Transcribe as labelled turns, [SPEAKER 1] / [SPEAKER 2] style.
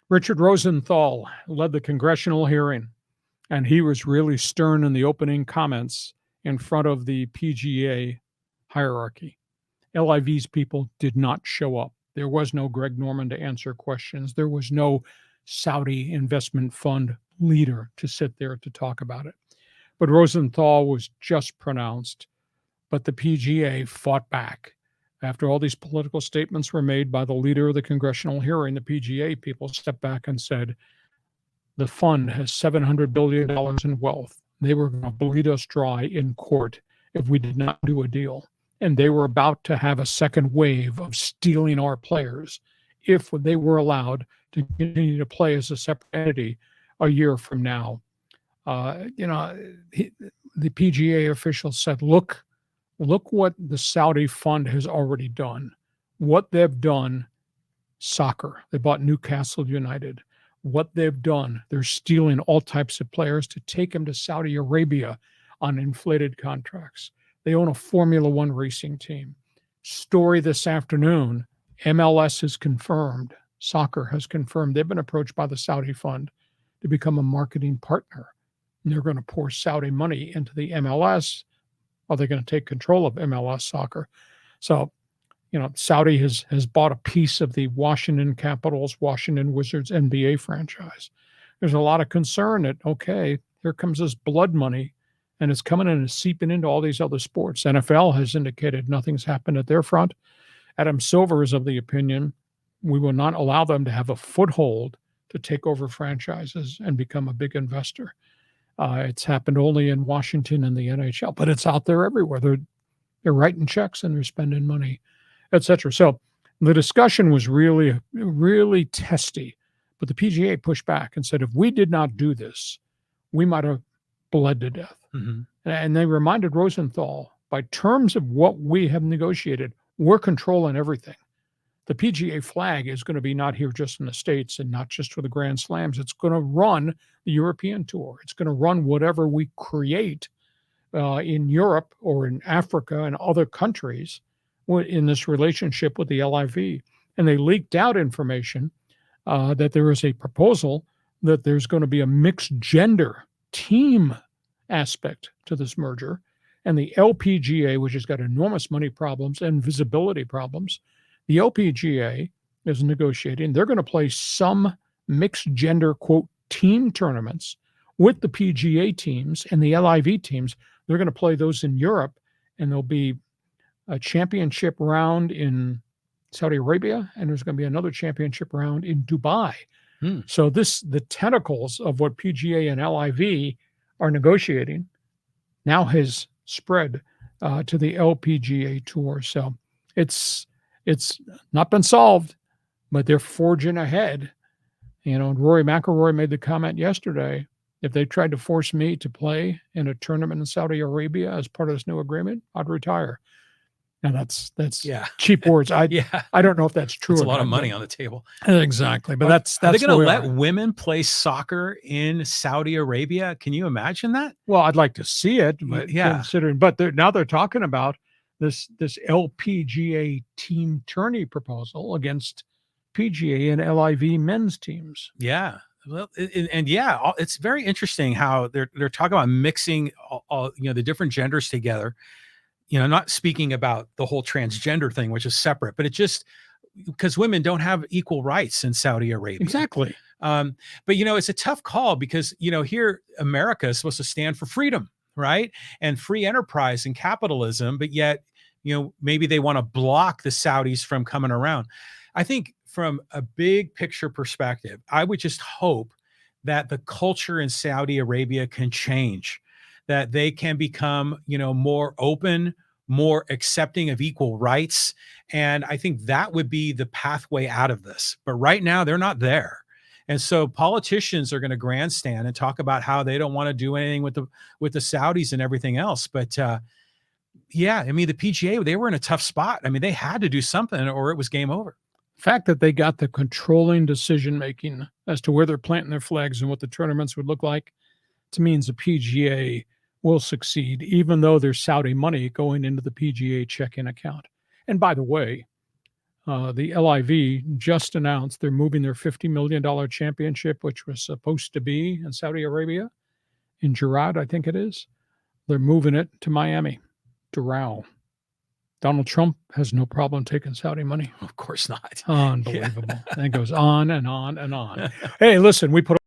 [SPEAKER 1] Richard Rosenthal led the congressional hearing, and he was really stern in the opening comments in front of the PGA hierarchy. LIV's people did not show up. There was no Greg Norman to answer questions. There was no Saudi investment fund leader to sit there to talk about it. But Rosenthal was just pronounced, but the PGA fought back. After all these political statements were made by the leader of the congressional hearing, the PGA people stepped back and said, the fund has $700 billion in wealth. They were going to bleed us dry in court if we did not do a deal. And they were about to have a second wave of stealing our players if they were allowed to continue to play as a separate entity a year from now. The PGA officials said, look what the Saudi fund has already done. What they've done, soccer. They bought Newcastle United. What they've done, they're stealing all types of players to take them to Saudi Arabia on inflated contracts. They own a Formula One racing team. Story this afternoon, MLS has confirmed, soccer has confirmed, they've been approached by the Saudi fund to become a marketing partner. And they're going to pour Saudi money into the MLS. Are they going to take control of MLS soccer? So, Saudi has bought a piece of the Washington Capitals, Washington Wizards NBA franchise. There's a lot of concern that, okay, here comes this blood money, and it's coming in and seeping into all these other sports. NFL has indicated nothing's happened at their front. Adam Silver is of the opinion we will not allow them to have a foothold to take over franchises and become a big investor. It's happened only in Washington and the NHL, but it's out there everywhere. They're writing checks and they're spending money, etc. So the discussion was really, really testy. But the PGA pushed back and said, if we did not do this, we might have bled to death. Mm-hmm. And they reminded Rosenthal, by terms of what we have negotiated, we're controlling everything. The PGA flag is going to be not here just in the States and not just for the Grand Slams. It's going to run the European Tour. It's going to run whatever we create in Europe or in Africa and other countries in this relationship with the LIV. And they leaked out information that there is a proposal that there's going to be a mixed gender team aspect to this merger. And the LPGA, which has got enormous money problems and visibility problems, the LPGA is negotiating. They're going to play some mixed gender, quote, team tournaments with the PGA teams and the LIV teams. They're going to play those in Europe, and there'll be a championship round in Saudi Arabia, and there's going to be another championship round in Dubai. So the tentacles of what PGA and LIV are negotiating now has spread to the LPGA Tour. So it's not been solved, but they're forging ahead. Rory McIlroy made the comment yesterday, if they tried to force me to play in a tournament in Saudi Arabia as part of this new agreement, I'd retire. Now that's cheap words. I don't know if that's true.
[SPEAKER 2] It's a lot of money on the table.
[SPEAKER 1] Exactly. But that's
[SPEAKER 2] are they going to let women play soccer in Saudi Arabia? Can you imagine that?
[SPEAKER 1] Well, I'd like to see it, but considering, but now they're talking about this LPGA team tourney proposal against PGA and LIV men's teams.
[SPEAKER 2] Yeah. Well, it's very interesting how they're talking about mixing all the different genders together. Not speaking about the whole transgender thing, which is separate, but it just because women don't have equal rights in Saudi Arabia.
[SPEAKER 1] Exactly.
[SPEAKER 2] But it's a tough call because here America is supposed to stand for freedom, right, and free enterprise and capitalism, but yet maybe they want to block the Saudis from coming around. I think from a big picture perspective, I would just hope that the culture in Saudi Arabia can change, that they can become, more open, more accepting of equal rights. And I think that would be the pathway out of this. But right now they're not there. And so politicians are going to grandstand and talk about how they don't want to do anything with the Saudis and everything else. But the PGA, they were in a tough spot. They had to do something or it was game over.
[SPEAKER 1] The fact that they got the controlling decision-making as to where they're planting their flags and what the tournaments would look like, to me, means the PGA will succeed, even though there's Saudi money going into the PGA check-in account. And by the way, The LIV just announced they're moving their $50 million championship, which was supposed to be in Saudi Arabia, in Jarrah, I think it is. They're moving it to Miami, to Rao. Donald Trump has no problem taking Saudi money.
[SPEAKER 2] Of course not.
[SPEAKER 1] Unbelievable. And it goes on and on and on. Hey, listen, we put